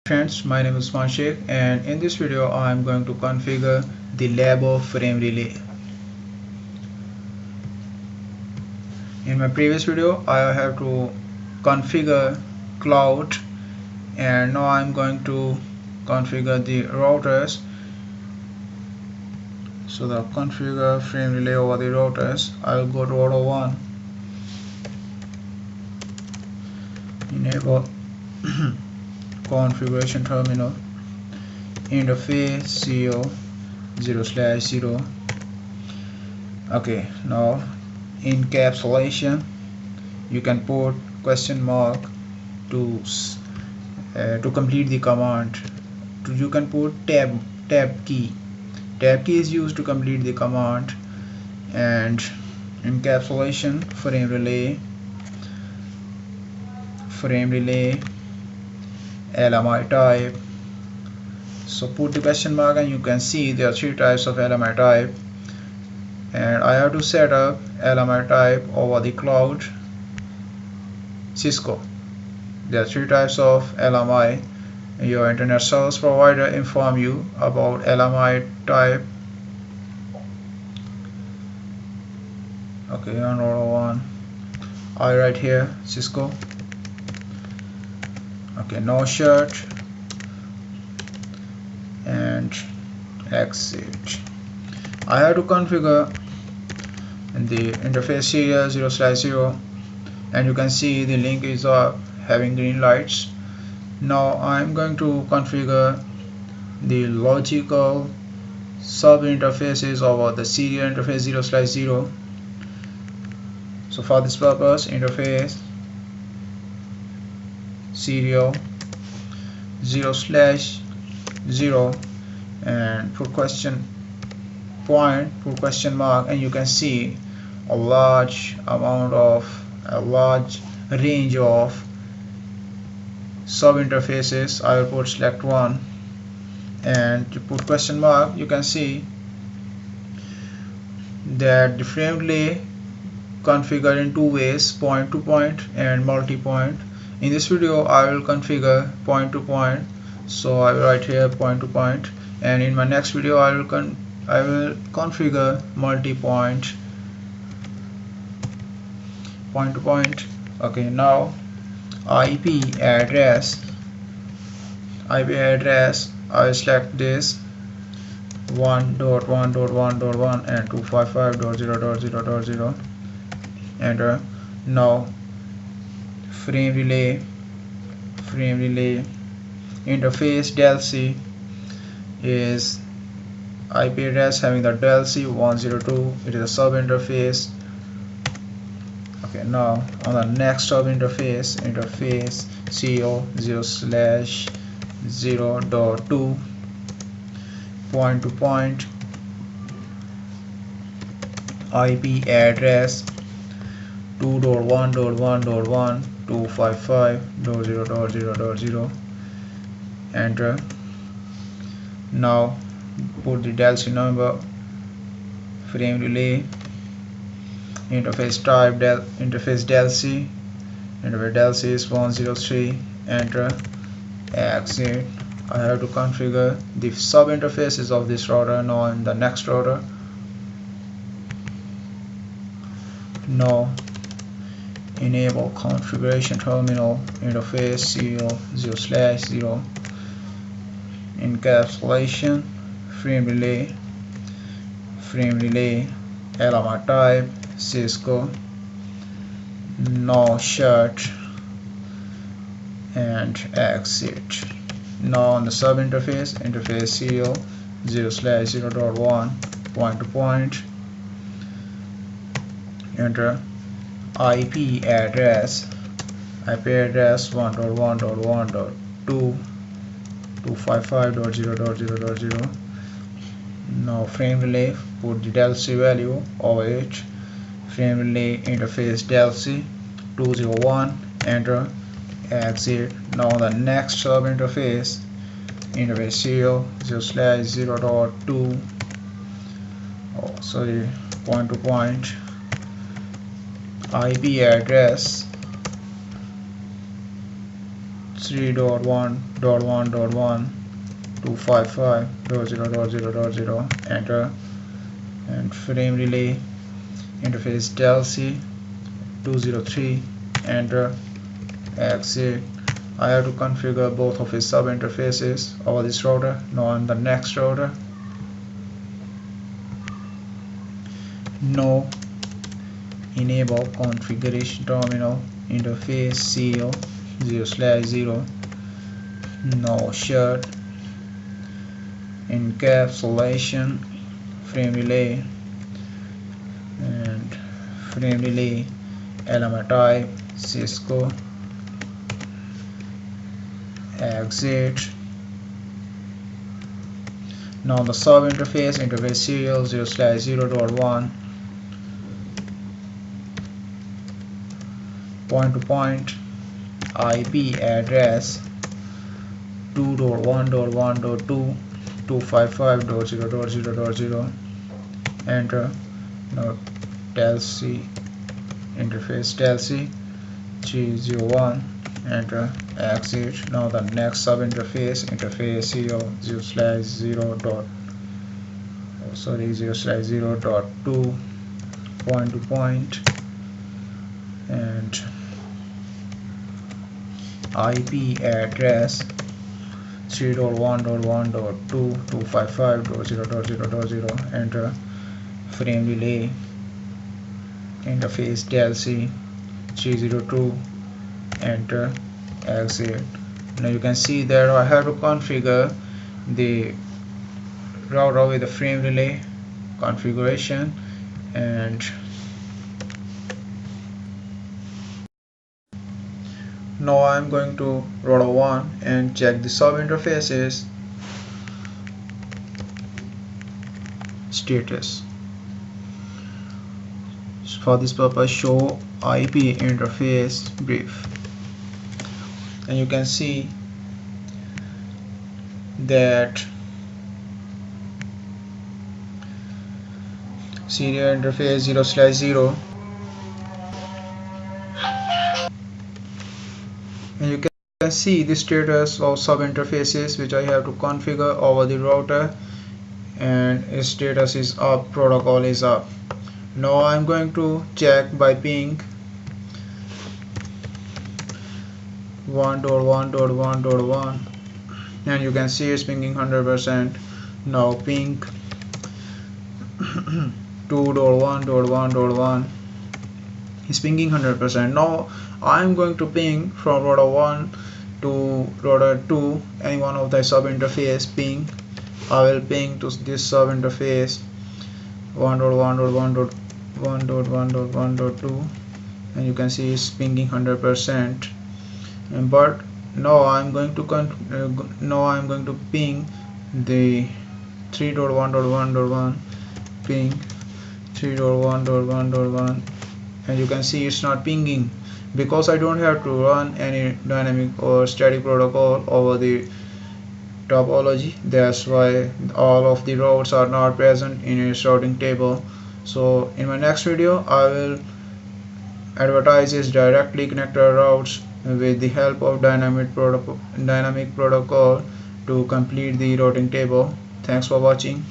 Friends, my name is Usmansheikh, and in this video I am going to configure the lab of frame relay. In my previous video I have to configure cloud, and now I am going to configure the routers. So the configure frame relay over the routers, I will go to router 1, enable configuration terminal, interface CO 0/0. Okay, now encapsulation, you can put question mark to complete the command. You can put tab key. Tab key is used to complete the command. And encapsulation frame relay LMI type. So put the question mark and you can see there are three types of LMI type, and I have to set up LMI type over the cloud CISCO. There are three types of LMI. Your internet service provider inform you about LMI type. Okay, on router 1 I write here CISCO. Okay, no shirt and exit. I have to configure the interface serial 0/0, and you can see the link is up having green lights. Now I'm going to configure the logical sub interfaces over the serial interface 0/0. So for this purpose, interface serial 0/0 and put question mark, and you can see a large range of sub interfaces. I will put select one, and to put question mark, you can see that the frame relay configured in two ways: point to point and multi-point. In this video I will configure point to point, so I will write here point to point, and in my next video I will configure multi-point, point to point. Okay, now IP address, I will select this 1.1.1.1 and 255.0.0.0. Enter. Now frame relay interface del C is IP address having the del C 102. It is a sub interface. Okay, now on the next sub interface CO 0/0.2 point to point, IP address 2.1.1.1 255.0.0.0. Enter. Now put the del C number. Frame relay interface type interface del C. Interface del C is 103. Enter. Exit. I have to configure the sub interfaces of this router now in the next router. Now enable configuration terminal, interface CO 0/0, encapsulation, frame relay LMI type CISCO, no shirt, and exit. Now on the sub interface CO 0/0.1 point to point, enter. IP address 1.1.1.2 255.0.0.0. Now frame relay, put the del C value over it. Frame relay interface del C 201. Enter. Exit. Now the next sub interface CO 0/0.2 point to point, IP address 3.1.1.1.255.0.0.0.0, enter, and frame relay interface del C 203, enter, exit. I have to configure both of his sub interfaces over this router. Now on the next router, no enable configuration terminal interface CO 0/0, no shut encapsulation frame relay and frame relay element type CISCO, exit. Now the sub interface serial 0/0.1 point-to-point IP address 2.1.1.2.255.0.0.0, enter. Now telc interface telc 301, enter, exit. Now the next sub interface serial 0/0.2 point-to-point and IP address 3.1.1.2.255.0.0.0, enter. Frame relay interface telc 302, enter, exit. Now you can see that I have to configure the router with the frame relay configuration, and now I'm going to router 1 and check the sub interfaces status. For this purpose, show IP interface brief, and you can see that serial interface 0/0, and you can see the status of sub interfaces which I have to configure over the router, and its status is up, protocol is up. Now I'm going to check by ping 1.1.1.1, and you can see it's pinging 100%. Now ping 2.1.1.1 is pinging 100%. Now I'm going to ping from router 1 to router 2 any one of the sub interface ping. I will ping to this sub interface 1.1.1.1.2, and you can see it's pinging 100%. But now I'm going to ping the 3.1.1.1 ping 3.1.1.1, and you can see it's not pinging because I don't have to run any dynamic or static protocol over the topology. That's why all of the routes are not present in its routing table. So in my next video I will advertise its directly connected routes with the help of dynamic protocol to complete the routing table. Thanks for watching.